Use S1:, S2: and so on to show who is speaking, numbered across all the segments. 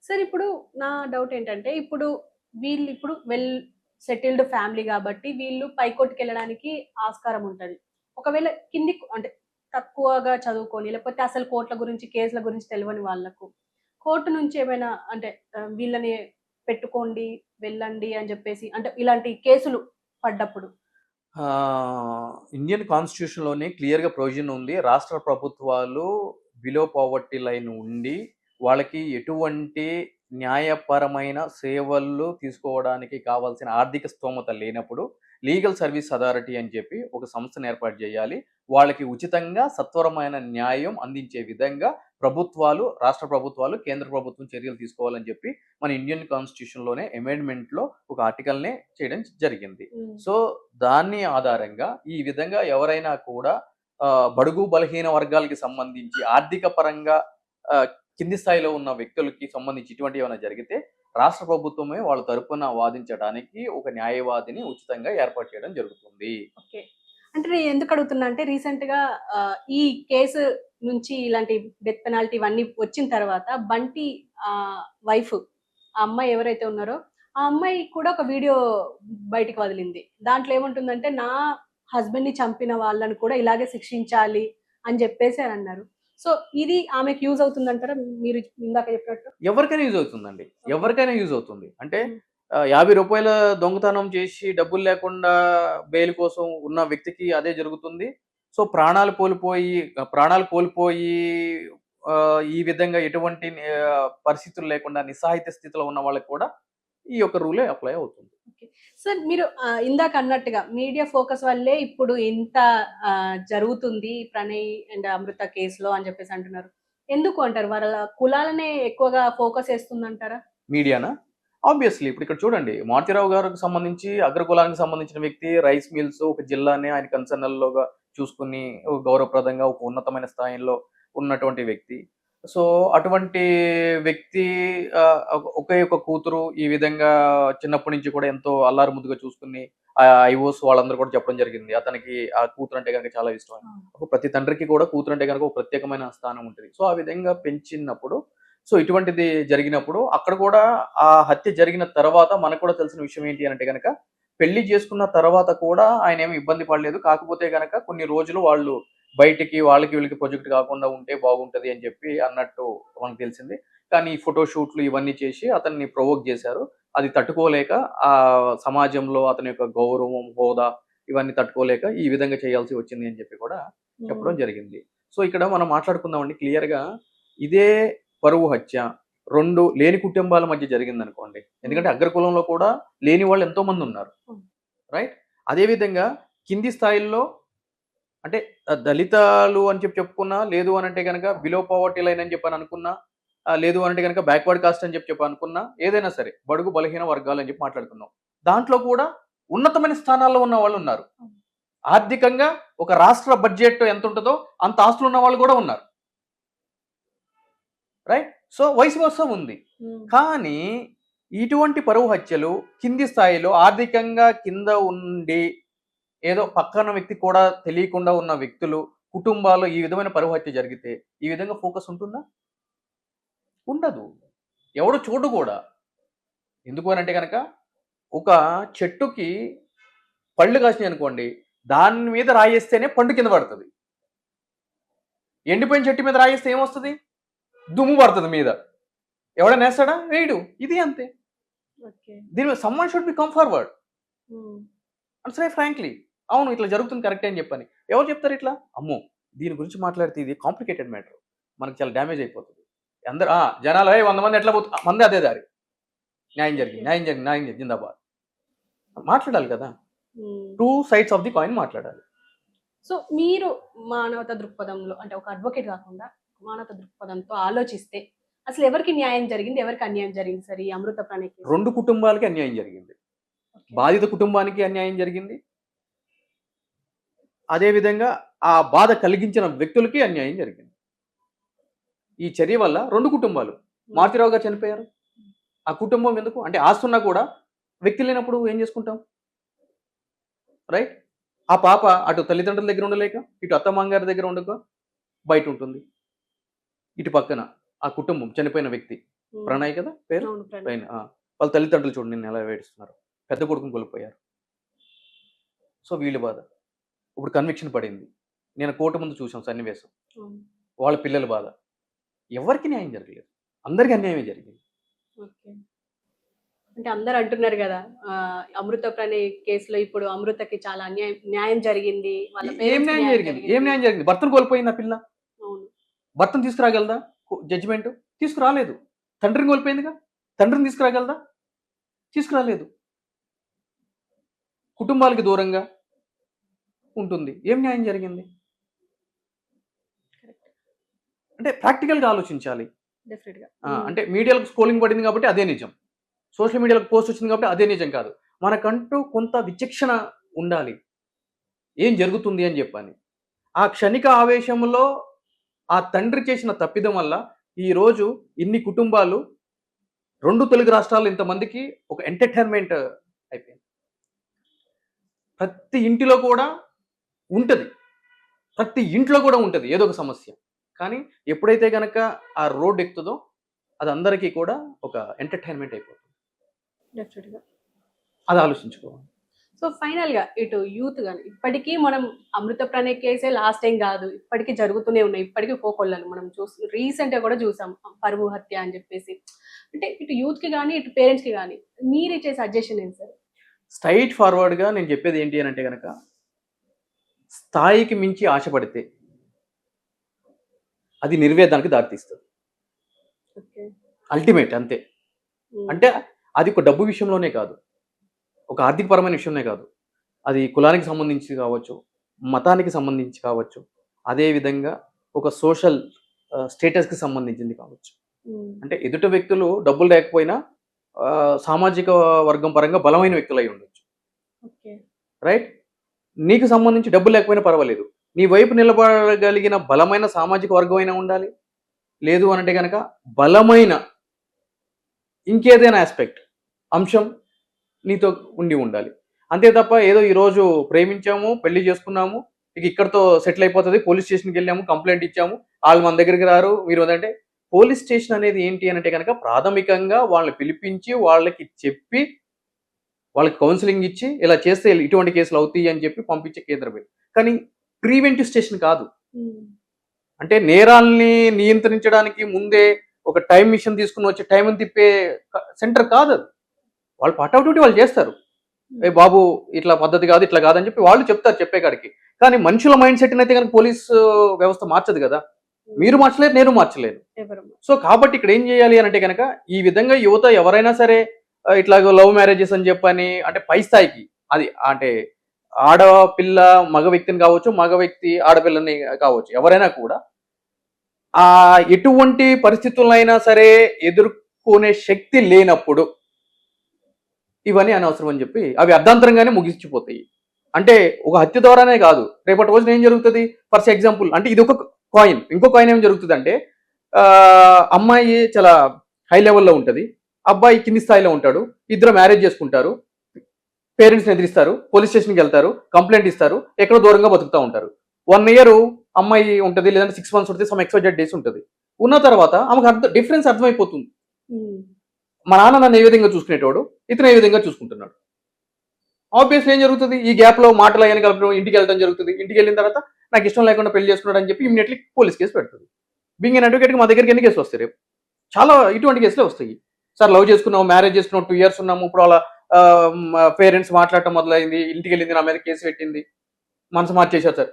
S1: Sir ఇప్పుడు నా doubt ఏంటంటే, వీళ్ళిప్పుడు వెల్ సెటిల్డ్ ఫ్యామిలీ గాబట్టి, వీళ్ళు పైకోటికెళ్ళడానికి ఆస్కారం ఉంటది. ఒకవేళ అంటే తక్కువగా చదువుకొని, లేకపోతే అసలు కోర్ట్‌ల గురించి, కేసుల గురించి తెలవని వాళ్ళకు, కోర్ట్ నుంచి ఏమైనా అంటే వీళ్ళని పెట్టుకోండి, వెళ్ళండి అని జెప్పేసి అంటే ఇలాంటి కేసులు పడ్డప్పుడు.
S2: ఇండియన్ కాన్స్టిట్యూషన్‌లోనే క్లియర్‌గా ప్రొవిజన్ ఉంది. రాష్ట్ర ప్రభుత్వాలు బిలో పావర్టీ లైన్ ఉండి, వాళ్ళకి ఎటువంటి న్యాయపరమైన సేవలు తీసుకోవడానికి కావాల్సిన ఆర్థిక స్తోమత లేనప్పుడు, లీగల్ సర్వీస్ అథారిటీ అని చెప్పి ఒక సంస్థను ఏర్పాటు చేయాలి. వాళ్ళకి ఉచితంగా సత్వరమైన న్యాయం అందించే విధంగా రాష్ట్ర ప్రభుత్వాలు, కేంద్ర ప్రభుత్వం చర్యలు తీసుకోవాలని చెప్పి మన ఇండియన్ కాన్స్టిట్యూషన్‌లోనే అమెండ్మెంట్‌లో ఒక ఆర్టికల్‌నే చేయడం జరిగింది.
S1: హ్మ్.
S2: సో, దాన్ని ఆధారంగా ఈ విధంగా ఎవరైనా కూడా బడుగు బలహీన వర్గాలకి సంబంధించి ఆర్థిక పరంగా ఆహ్, కింది స్థాయిలో ఉన్న వ్యక్తులకి సంబంధించి ఇటువంటివి ఏమైనా జరిగితే, రాష్ట్ర ప్రభుత్వమే వాళ్ళ తరపున వాదించడానికి ఒక న్యాయవాదిని ఉచితంగా ఏర్పాటు చేయడం జరుగుతుంది.
S1: ఓకే. అంటే నేను ఎందుకు అడుగుతున్నా అంటే రీసెంట్‌గా ఈ కేసు నుంచి ఇలాంటి డెత్ పెనాల్టీ ఇవన్నీ వచ్చిన తర్వాత బంటి వైఫ్ ఆ అమ్మాయి ఎవరైతే ఉన్నారో, ఆ అమ్మాయి కూడా ఒక వీడియో బయటికి వదిలింది. దాంట్లో ఏముంటుందంటే, నా హస్బెండ్‌ని చంపిన వాళ్ళని కూడా ఇలాగే శిక్షించాలి అని జెప్పేసి అన్నారు. సో, ఇది ఆమెకు యూజ్ అవుతుందంటారా? మీరు ఇందాక చెప్పినట్టు?
S2: ఎవరికైనా యూజ్ అవుతుందండి.
S1: ఓకే.
S2: ఎవరికైనా యూజ్ అవుతుంది. అంటే
S1: హ్మ్.
S2: రూ. 50 దొంగతనం చేసి డబ్బులు లేకుండా బెయిల్ కోసం ఉన్న వ్యక్తికి అదే జరుగుతుంది. సో, ప్రాణాలు కోల్పోయి ఈ విధంగా ఎటువంటి పరిస్థితులు లేకుండా నిస్సహాయిత స్థితిలో ఉన్న వాళ్ళకి కూడా ఈ యొక్క రూలే అప్లై అవుతుంది.
S1: ఓకే. సార్ మీరు ఇందాక అన్నట్టుగా మీడియా ఫోకస్ వల్లే ఇప్పుడు ఇంత జరుగుతుంది ప్రణయ్ అండ్ అమృత కేస్‌లో అని చెప్పేసి అంటున్నారు. ఎందుకు అంటారు? వాళ్ళ కులాలనే ఎక్కువగా ఫోకస్ ఏస్తుందంటారా?
S2: మీడియానా? ఆబ్వియస్‌లీ ఇప్పుడు ఇక్కడ చూడండి 'మారుతిరావు' గారికి సంబంధించి అగ్రకులానికి సంబంధించిన వ్యక్తి రైస్ మిల్స్ ఒక జిల్లాని ఆయన కన్సర్నల్‌లోగా చూసుకొని ఒక గౌరవప్రదంగా ఒక ఉన్నతమైన స్థాయిలో ఉన్నటువంటి వ్యక్తి. సో, అటువంటి వ్యక్తి ఒకే ఒక కూతురు ఈ విధంగా చిన్నప్పటి నుంచి కూడా ఎంతో అల్లారు ముద్దుగా చూసుకొని ఐఓస్ వాళ్ళందరూ కూడా చెప్పడం జరిగింది. అతనికి ఆ కూతురంటే గనుక చాలా ఇష్టం అని.
S1: ఆ!
S2: ప్రతి తండ్రికి కూడా కూతురంటే గనుక ఒక ప్రత్యేకమైన స్థానం ఉంటది. సో, ఆ విధంగా పెంచినప్పుడు సో, ఇటువంటిది జరిగినప్పుడు అక్కడ కూడా ఆ హత్య జరిగిన తర్వాత మనకు కూడా తెలిసిన విషయం ఏంటి అనంటే గనక, పెళ్లి చేసుకున్న తర్వాత కూడా ఆయనేమి ఇబ్బంది పడలేదు. కాకపోతే గనక కొన్ని రోజులు వాళ్ళు బయటికి వాళ్ళకి వీళ్ళకి ప్రొజెక్ట్ కాకుండా ఉంటే బాగుంటది అని చెప్పి అన్నట్టు మనకు తెలిసింది. కానీ ఈ ఫోటో షూట్‌లు ఇవన్నీ చేసి అతన్ని ప్రొవోక్ చేశారు. అది తట్టుకోలేక సమాజంలో అతని యొక్క గౌరవం, హోదా ఇవన్నీ తట్టుకోలేక ఈ విధంగా చేయాల్సి వచ్చింది అని చెప్పి కూడా
S1: హ్మ్.
S2: చెప్పడం జరిగింది. సో, ఇక్కడ మనం మాట్లాడుకుందామండి క్లియర్‌గా ఇదే పరువు హత్య 2 లేని కుటుంబాల మధ్య జరిగిందనుకోండి.
S1: హ్మ్.
S2: ఎందుకంటే అగ్రకులంలో కూడా లేని వాళ్ళు ఎంతో మందున్నారు.
S1: హ్మ్.
S2: రైట్? అదే విధంగా కింది స్థాయిల్లో అంటే దళితాలు అని చెప్పుకున్నా, లేదు అనంటే గనక బిలో పోవర్టీ లైన్ అని చెప్పని అనుకున్నా, లేదు అనంటే గనక బ్యాక్వర్డ్ కాస్ట్ అని చెప్పి అనుకున్నా, ఏదైనా సరే బడుగు బలహీన వర్గాలు అని చెప్పి మాట్లాడుకుందాం. దాంట్లో కూడా ఉన్నతమైన స్థానాల్లో ఉన్న వాళ్ళున్నారు.
S1: హ్మ్.
S2: ఆర్థికంగా ఒక రాష్ట్ర బడ్జెట్ ఎంతుంటదో అంత ఆస్తులున్న వాళ్ళు గూడా ఉన్నారు. రైట్? సో, వైస్ వర్సా ఉంది.
S1: హ్మ్.
S2: కానీ, ఇటువంటి పరువు హత్యలు కింది స్థాయిలో ఆర్థికంగా కింద ఉండి, ఏదో పక్కన వ్యక్తి కూడా తెలియకుండా ఉన్న వ్యక్తులు, కుటుంబాల్లో ఈ విధమైన పరువు హత్య జరిగితే, ఈ విధంగా ఫోకస్ ఉంటుందా? ఉండదు. ఎవడు చూడడు గూడా. ఎందుకు అనంటే గనక, ఒక చెట్టుకి పళ్ళు కాసినాయనుకోండి, దాని మీద రాయేస్తేనే పండు కింద పడతది. ఎండిపోయిన చెట్టు మీద రాయేస్తే ఏమొస్తది? దుమ్ము పడతది మీద. ఎవడైనా ఏస్తాడా? వేయడు. ఇది అంతే.
S1: ఓకే.
S2: దీని మీద someone should be come forward.
S1: Hmm.
S2: And say frankly. అవును ఇట్లా జరుగుతుంది కరెక్టే అని చెప్పని. ఎవరు చెప్తారు ఇట్లా? అమ్మో! దీని గురించి మాట్లాడితే ఇది కాంప్లికేటెడ్ మ్యాటర్. మనకు చాలా డ్యామేజ్ అయిపోతది. జనాలు 100 మంది ఎట్లా మంది అదే దారి. న్యాయం
S1: ఓకే.
S2: జరిగింది. న్యాయం జరిగింది. న్యాయం జరిగింది. జిందాబాద్. మాట్లాడాలి కదా!
S1: హ్మ్.
S2: 2 సైడ్స్ ఆఫ్ ది కాయిన్ మాట్లాడాలి.
S1: సో, మీరు మానవతా దృక్పథంలో అంటే ఒక అడ్వొకేట్ గాకుండా మానవతా దృక్పథంతో ఆలోచిస్తే అసలెవరికి న్యాయం జరిగింది? ఎవరికి అన్యాయం జరిగింది సార్ ఈ అమృత ప్రణయ్ కేసులో?
S2: 2 కుటుంబాలకి అన్యాయం జరిగింది.
S1: ఓకే.
S2: బాధిత కుటుంబానికి అన్యాయం జరిగింది. అదే విధంగా ఆ బాధ కలిగించిన వ్యక్తులకి అన్యాయం జరిగింది. ఈ చర్య వల్ల 2 కుటుంబాలు
S1: హ్మ్.
S2: మారుతిరావు గారు చనిపోయారు. ఆ కుటుంబం ఎందుకు? అంటే ఆస్తున్నా కూడా వ్యక్తి లేనప్పుడు ఏం చేసుకుంటాం? రైట్? ఆ పాప అటు తల్లిదండ్రుల దగ్గర ఉండలేక, ఇటు అత్తమామగారి దగ్గర ఉండక బయటుంటుంది. ఇటు పక్కన ఆ కుటుంబం చనిపోయిన వ్యక్తి. ప్రణయ్ కదా పేరు,
S1: అవును, ప్రణయ్.
S2: ప్రణయ్. వాళ్ళ తల్లిదండ్రులు చూడండి నిన్ను ఎలా ఏడుస్తున్నారు. పెద్ద కొడుకుని కోల్పోయారు. సో వీళ్ళ బాధ. ఇప్పుడు కన్విక్షన్ పడింది. నేను కోర్టు ముందు చూసాం సన్నివేశం.
S1: అవును.
S2: వాళ్ళ పిల్లల బాధ. ఎవరికీ న్యాయం జరగలేదు. అందరికీ అన్యాయమే జరిగింది.
S1: ఓకే. అంటే అందరూ అంటున్నారు గదా! అమృత ప్రణయ్ కేసులో ఇప్పుడు అమృతకి చాలా న్యాయం జరిగింది. వాళ్ళ
S2: ఏం
S1: పేరెంట్స్‌కి
S2: న్యాయం
S1: న్యాయం
S2: జరిగింది? ఏం
S1: జరిగింది.
S2: న్యాయం జరిగింది? భర్తను కోల్పోయింది ఆ పిల్ల.
S1: అవును.
S2: భర్తను తీసుకురాగలదా? జడ్జిమెంట్ తీసుకురాలేదు. తండ్రిని కోల్పోయిందిగా. తండ్రిని తీసుకురాగలదా? తీసుకురాలేదు. కుటుంబాలకి దూరంగా ఉంటుంది. ఏం న్యాయం జరిగింది?
S1: కరెక్ట్.
S2: అంటే ప్రాక్టికల్‌గా ఆలోచించాలి.
S1: డెఫినిట్‌గా.
S2: అంటే మీడియాలో స్క్రోలింగ్ పడింది కాబట్టి అదే నిజం. సోషల్ మీడియాలో పోస్ట్ వచ్చింది కాబట్టి అదే నిజం కాదు. మనకంటూ కొంత విచక్షణ ఉండాలి. ఏం జరుగుతుంది అని చెప్పని. ఆ క్షణిక ఆవేశంలో ఆ తండ్రి చేసిన తప్పిదం వల్ల ఈరోజు ఇన్ని కుటుంబాలు 2 తెలుగు రాష్ట్రాల్లో ఇంతమందికి ఒక ఎంటర్‌టైన్‌మెంట్ అయిపోయింది. ప్రతి ఇంటిలో కూడా ఉంటది. ప్రతి ఇంట్లో కూడా ఉంటది ఏదో ఒక సమస్య. కానీ ఎప్పుడైతే గనక ఆ రోడ్ ఎక్కుతదో అది అందరికీ కూడా ఒక ఎంటర్‌టైన్‌మెంట్ అయిపోతుంది.
S1: డెఫినిట్‌గా.
S2: అది ఆలోచించుకోవాలి.
S1: సో ఫైనల్‌గా ఇటు యూత్ గాని ఇప్పటికీ మనం అమృత ప్రణయ్ కేసే లాస్ట్ టైం గాదు. ఇప్పటికి జరుగుతూనే ఉన్నాయి. ఇప్పటికి కోకొల్లలు మనం రీసెంట్‌గా కూడా చూసాం. పరువు హత్య అని చెప్పేసి. అంటే ఇటు యూత్‌కి గాని, ఇటు పేరెంట్స్‌కి గాని మీరిచ్చే సజెషన్ ఏంటి సార్?
S2: స్ట్రెయిట్ ఫార్వర్డ్‌గా నేను చెప్పేది ఏంటి అనంటే గనక స్థాయికి మించి ఆశపడితే అది నిర్వేదానికి దారితీస్తది.
S1: ఓకే.
S2: అల్టిమేట్ అంతే. అంటే అది ఒక డబ్బు విషయంలోనే కాదు. ఒక ఆర్థికపరమైన విషయంలో కాదు. అది కులానికి సంబంధించి కావచ్చు, మతానికి సంబంధించి కావచ్చు, అదే విధంగా ఒక సోషల్ స్టేటస్‌కి సంబంధించింది కావచ్చు. అంటే ఎదుటి వ్యక్తులు డబ్బులు లేకపోయినా సామాజిక వర్గం పరంగా బలమైన వ్యక్తులై ఉండొచ్చు.
S1: ఓకే.
S2: రైట్? నీకు సంబంధించి డబ్బులు లేకపోయినా పర్వాలేదు. నీ వైపు నిలబడగలిగిన బలమైన సామాజిక వర్గం అయినా ఉండాలి. లేదు అనంటే గనక బలమైన ఇంకేదైనా అంశం నీతో ఉండాలి. అంతే తప్ప ఏదో ఈరోజు ప్రేమించాము, పెళ్లి చేసుకున్నాము, ఇక ఇక్కడితో సెటిల్ అయిపోతది. పోలీస్ స్టేషన్‌కి వెళ్ళాము, కంప్లెయింట్ ఇచ్చాము. ఆళ్ళు మన దగ్గరికి రారు. మీరు వదంటే పోలీస్ స్టేషన్ అనేది ఏంటి అనంటే గనక ప్రాథమికంగా వాళ్ళని పిలిపించి, వాళ్ళకి చెప్పి, వాళ్ళకి కౌన్సెలింగ్ ఇచ్చి, ఇలా చేస్తే ఇటువంటి కేసులు అవుతాయి అని చెప్పి పంపించే కేంద్రమే. కానీ ప్రివెంటివ్ స్టేషన్ కాదు. అంటే నేరాల్ని నియంత్రించడానికి ముందే ఒక టైమ్ మిషన్ తీసుకొని వచ్చి టైమ్‌ని తిప్పే సెంటర్ కాదది. వాళ్ళు పార్ట్ ఆఫ్ డ్యూటీ వాళ్ళు చేస్తారు. ఏ బాబు ఇట్లా పద్ధతి కాదు, ఇట్లా కాదని చెప్పి వాళ్ళు చెప్తారు చెప్పేకాడికి. కానీ మనుషుల మైండ్ సెట్‌ని అయితే గనుక పోలీసు వ్యవస్థ మార్చదు కదా! మీరు మార్చలేరు, నేను మార్చలేను. సో కాబట్టి ఇక్కడ ఏం చేయాలి అనంటే గనక ఈ విధంగా యువత ఎవరైనా సరే ఇట్లాగ లవ్ మ్యారేజెస్ అని చెప్పని అంటే పై స్థాయికి అది అంటే ఆడపిల్ల మగ వ్యక్తిని కావచ్చు, మగ వ్యక్తి ఆడపిల్లని కావచ్చు. ఎవరైనా కూడా ఎటువంటి పరిస్థితులైనా సరే ఎదుర్కొనే శక్తి లేనప్పుడు ఇవన్నీ అనవసరం అని చెప్పి అవి అర్ధాంతరంగానే ముగించిపోతాయి. అంటే ఒక హత్య ద్వారానే కాదు. రేపటి రోజున ఏం జరుగుతది? ఫర్ ఎగ్జాంపుల్ అంటే ఇది ఒక కాయిన్. ఇంకో కాయిన్ ఏం జరుగుతదంటే అమ్మాయి చాలా హై లెవెల్‌లో ఉంటది. అబ్బాయి కింది స్థాయిలో ఉంటాడు. ఇద్దరు మ్యారేజ్ చేసుకుంటారు. పేరెంట్స్‌ని ఎదిరిస్తారు. పోలీస్ స్టేషన్‌కి వెళ్తారు. కంప్లెయింట్ ఇస్తారు. ఎక్కడో దూరంగా బతుకుతా ఉంటారు. 1 ఇయర్ అమ్మాయి ఉంటది. లేదంటే 6 మంత్స్ ఉంటది. సమ్ ఎక్స్‌వై-జెడ్ డేస్ ఉంటది. ఉన్న తర్వాత ఆమెకు డిఫరెన్స్ అర్థమైపోతుంది. మా నాన్న నన్ను ఏ విధంగా చూసుకునేటోడు, ఇతను ఏ విధంగా చూసుకుంటున్నాడు. ఆబ్వియస్‌లీ ఏం జరుగుతది? ఈ గ్యాప్‌లో మాటలు అయన్నీ కలపడం, ఇంటికి వెళ్ళడం జరుగుతది. ఇంటికి వెళ్ళిన తర్వాత నాకు ఇష్టం లేకుండా పెళ్లి చేసుకున్నాడు అని చెప్పి ఇమ్మీడియేట్‌లీ పోలీస్ కేస్ పెడుతది. బీయింగ్ ఎన్ అడ్వకేట్‌గా మా దగ్గరికి ఎన్ని కేసులు వస్తాయి రేపు? చాలా ఇటువంటి కేసులే వస్తాయి. సార్ లవ్ చేసుకున్నాం, మ్యారేజ్ చేసుకున్నాం, 2 ఇయర్స్ ఉన్నాము. ఇప్పుడు వాళ్ళ పేరెంట్స్ మాట్లాడటం మొదలైంది. ఇంటికెళ్ళింది, నా మీద కేసు పెట్టింది. మనసు మార్చేశారు సార్.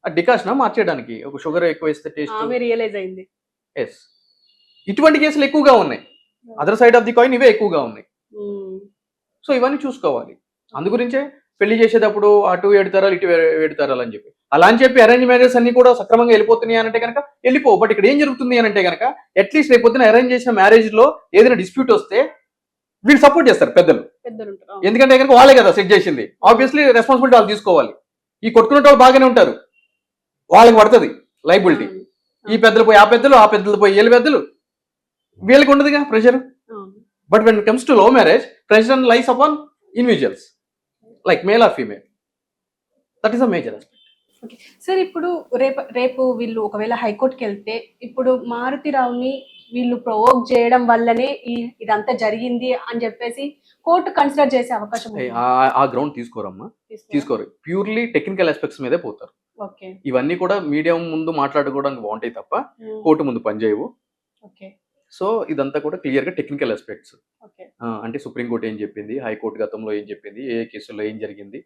S2: డికాషనా మార్చేయడానికి? ఒక షుగర్ ఎక్కువేస్తే టేస్ట్.
S1: ఆమె రియలైజ్ అయింది.
S2: యెస్. ఇటువంటి కేసులు ఎక్కువగా ఉన్నాయి. Other side of the coin ఇవే ఎక్కువగా ఉన్నాయి. సో ఇవన్నీ చూసుకోవాలి. అందుగురించే పెళ్లి చేసేటప్పుడు అటు 7 తరాలు, ఇటు 7 తరాలు అని చెప్పి. అలా అని చెప్పి అరేంజ్ మ్యారేజెస్ అన్ని కూడా సక్రమంగా వెళ్ళిపోతున్నాయి అనంటే గనక వెళ్ళిపో. బట్ ఇక్కడ ఏం జరుగుతుంది అనంటే గనక అట్లీస్ట్ రేపొద్దున అరేంజ్ చేసిన మ్యారేజ్‌లో ఏదైనా డిస్ప్యూట్ వస్తే వీళ్ళు సపోర్ట్ చేస్తారు పెద్దలు. ఎందుకంటే గనక వాళ్ళే కదా సెట్ చేసింది. ఆబ్వియస్లీ రెస్పాన్సిబిలిటీ వాళ్ళు తీసుకోవాలి. ఈ కొట్టుకునేటోళ్ళు బాగానే ఉంటారు. వాళ్ళకి పడుతది లయబిలిటీ. ఈ పెద్దలు పోయి ఆ పెద్దలు, ఆ పెద్దలు పోయి వీళ్ళ పెద్దలు. వీళ్ళకి ఉండదుగా pressure. But when it comes to love marriage, pressure lies upon individuals like male or female. That is a major aspect.
S1: Sir ఇప్పుడు రేపు వీళ్ళు ఒకవేళ హైకోర్టుకి వెళ్తే ఇప్పుడు మారుతిరావుని వీళ్ళు ప్రొవోక్ చేయడం వల్లనే ఇదంతా జరిగింది అని చెప్పేసి కోర్టు కన్సిడర్ చేసే అవకాశం ఉంది.
S2: ఆ గ్రౌండ్ తీసుకోరమ్మా, తీసుకోరు. ప్యూర్లీ టెక్నికల్ ఆస్పెక్ట్స్ మీదే పోతారు.
S1: ఓకే.
S2: ఇవన్నీ కూడా మీడియా ముందు మాట్లాడుకోవడానికి బాగుంటాయి తప్ప కోర్టు ముందు పనిచేయవు.
S1: ఓకే.
S2: సో ఇదంతా కూడా క్లియర్ గా టెక్నికల్ ఆస్పెక్ట్స్.
S1: ఓకే.
S2: అంటే సుప్రీంకోర్టు ఏం చెప్పింది, హైకోర్టు గతంలో ఏం చెప్పింది, ఏ కేసుల్లో ఏం జరిగింది,